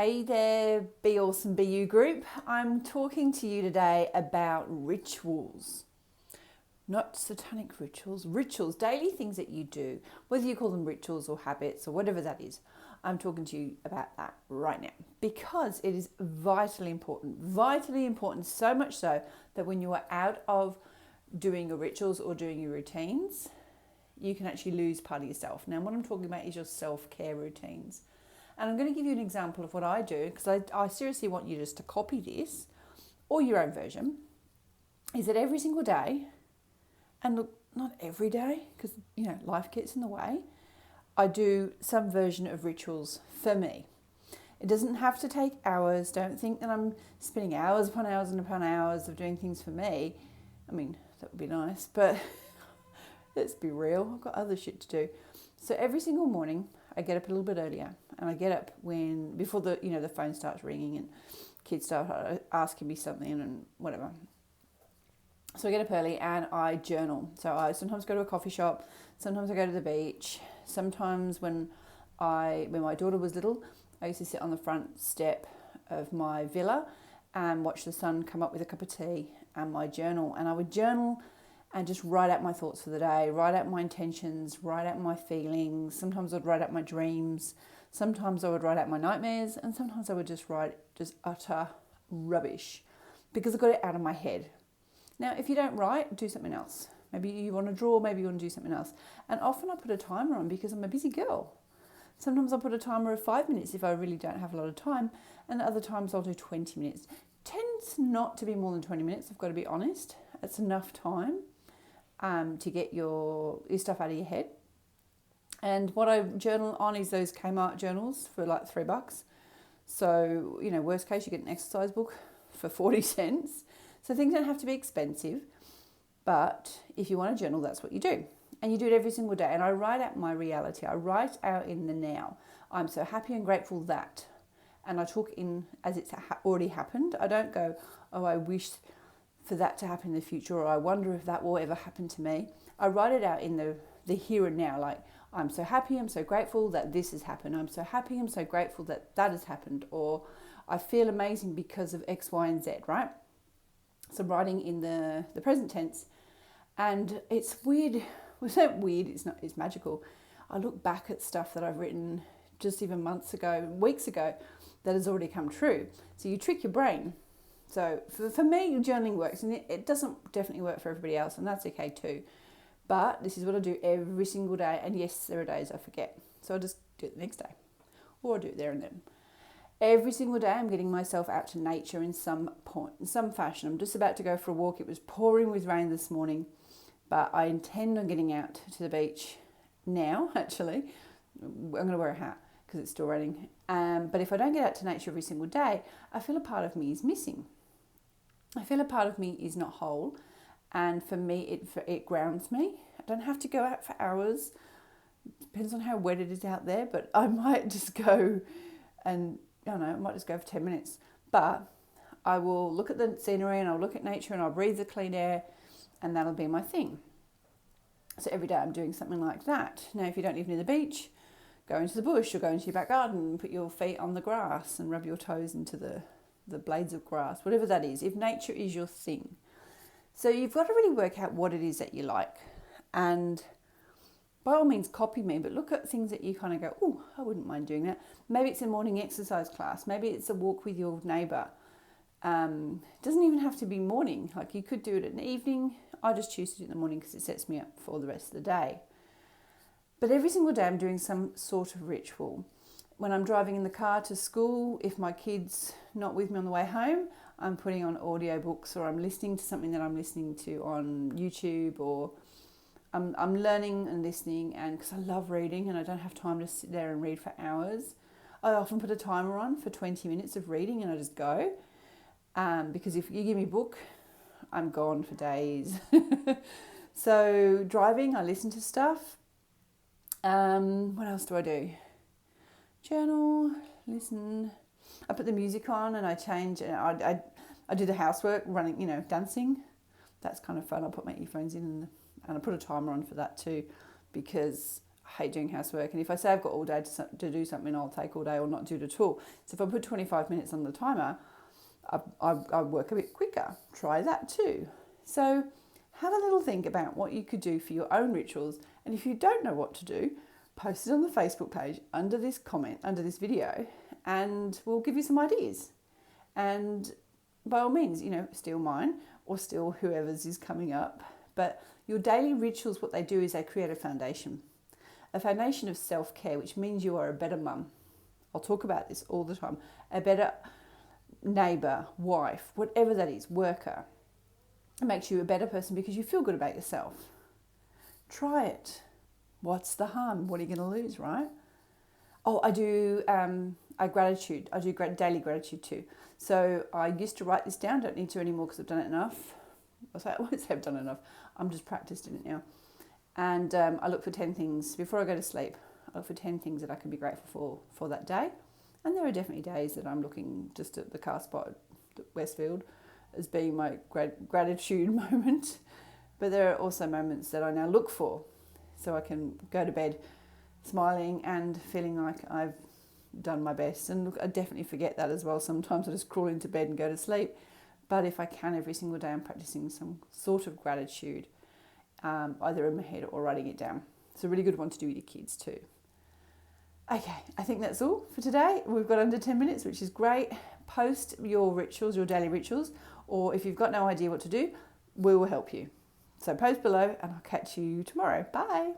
Hey there, Be Awesome BU group. I'm talking to you today about rituals. Not satanic rituals, rituals, daily things that you do, whether you call them rituals or habits or whatever that is. I'm talking to you about that right now because it is vitally important, so much so that when you are out of doing your rituals or doing your routines, you can actually lose part of yourself. Now, what I'm talking about is your self-care routines. And I'm going to give you an example of what I do because I seriously want you just to copy this or your own version. Is that every single day, and look, not every day because, life gets in the way, I do some version of rituals for me. It doesn't have to take hours. Don't think that I'm spending hours upon hours and upon hours of doing things for me. I mean, that would be nice, but let's be real. I've got other shit to do. So every single morning, I get up a little bit earlier, and I get up before the phone starts ringing and kids start asking me something and whatever. So I get up early and I journal. So I sometimes go to a coffee shop, sometimes I go to the beach. Sometimes when my daughter was little, I used to sit on the front step of my villa and watch the sun come up with a cup of tea and my journal. And I would journal and just write out my thoughts for the day, write out my intentions, write out my feelings. Sometimes I'd write out my dreams. Sometimes I would write out my nightmares. And sometimes I would just write just utter rubbish because I got it out of my head. Now, if you don't write, do something else. Maybe you want to draw, maybe you want to do something else. And often I put a timer on because I'm a busy girl. Sometimes I'll put a timer of 5 minutes if I really don't have a lot of time. And other times I'll do 20 minutes. Tends not to be more than 20 minutes, I've got to be honest. It's enough time to get your stuff out of your head. And what I journal on is those Kmart journals for like $3. So, worst case, you get an exercise book for 40 cents. So things don't have to be expensive. But if you want to journal, that's what you do. And you do it every single day. And I write out my reality. I write out in the now. I'm so happy and grateful that. And I talk in as it's already happened. I don't go, oh, I wish for that to happen in the future, or I wonder if that will ever happen to me. I write it out in the here and now, like, I'm so happy, I'm so grateful that this has happened. I'm so happy, I'm so grateful that that has happened. Or I feel amazing because of X, Y, and Z, right? So writing in the present tense. And it's weird. Well, it's not weird, it's magical. I look back at stuff that I've written just even months ago, weeks ago, that has already come true. So you trick your brain. So for me, journaling works, and it doesn't definitely work for everybody else, and that's okay too. But this is what I do every single day, and yes, there are days I forget. So I just do it the next day, or I do it there and then. Every single day, I'm getting myself out to nature in some fashion. I'm just about to go for a walk. It was pouring with rain this morning, but I intend on getting out to the beach now, actually. I'm going to wear a hat because it's still raining. But if I don't get out to nature every single day, I feel a part of me is missing. I feel a part of me is not whole, and for me, it grounds me. I don't have to go out for hours. Depends on how wet it is out there, but I might just go and, I might just go for 10 minutes. But I will look at the scenery and I'll look at nature and I'll breathe the clean air, and that'll be my thing. So every day I'm doing something like that. Now, if you don't live near the beach, go into the bush or go into your back garden and put your feet on the grass and rub your toes into the blades of grass, whatever that is, if nature is your thing. So you've got to really work out what it is that you like. And by all means, copy me, but look at things that you kind of go, oh, I wouldn't mind doing that. Maybe it's a morning exercise class. Maybe it's a walk with your neighbour. It doesn't even have to be morning. Like, you could do it in the evening. I just choose to do it in the morning because it sets me up for the rest of the day. But every single day I'm doing some sort of ritual. When I'm driving in the car to school, if my kid's not with me on the way home, I'm putting on audiobooks, or I'm listening to something that I'm listening to on YouTube, or I'm learning and listening, and because I love reading and I don't have time to sit there and read for hours, I often put a timer on for 20 minutes of reading and I just go. Because if you give me a book, I'm gone for days. So driving, I listen to stuff. What else do I do? Journal, listen. I put the music on and I change. And I do the housework, running, dancing. That's kind of fun. I'll put my earphones in and I put a timer on for that too, because I hate doing housework, and if I say I've got all day to do something, I'll take all day or not do it at all. So if I put 25 minutes on the timer, I work a bit quicker. Try that too. So have a little think about what you could do for your own rituals, and if you don't know what to do, post it on the Facebook page under this comment, under this video, and we'll give you some ideas. And by all means, steal mine or steal whoever's is coming up. But your daily rituals, what they do is they create a foundation of self-care, which means you are a better mum. I'll talk about this all the time. A better neighbour, wife, whatever that is, worker. It makes you a better person because you feel good about yourself. Try it. What's the harm? What are you going to lose, right? Oh, I do gratitude. I do daily gratitude too. So I used to write this down. Don't need to anymore because I've done it enough. I won't say I've done enough. I'm just practiced in it now. And I look for 10 things before I go to sleep. I look for 10 things that I can be grateful for that day. And there are definitely days that I'm looking just at the car spot at Westfield as being my gratitude moment. But there are also moments that I now look for, so I can go to bed smiling and feeling like I've done my best. And look, I definitely forget that as well. Sometimes I just crawl into bed and go to sleep. But if I can every single day, I'm practicing some sort of gratitude, either in my head or writing it down. It's a really good one to do with your kids too. Okay, I think that's all for today. We've got under 10 minutes, which is great. Post your rituals, your daily rituals, or if you've got no idea what to do, we will help you. So post below and I'll catch you tomorrow. Bye.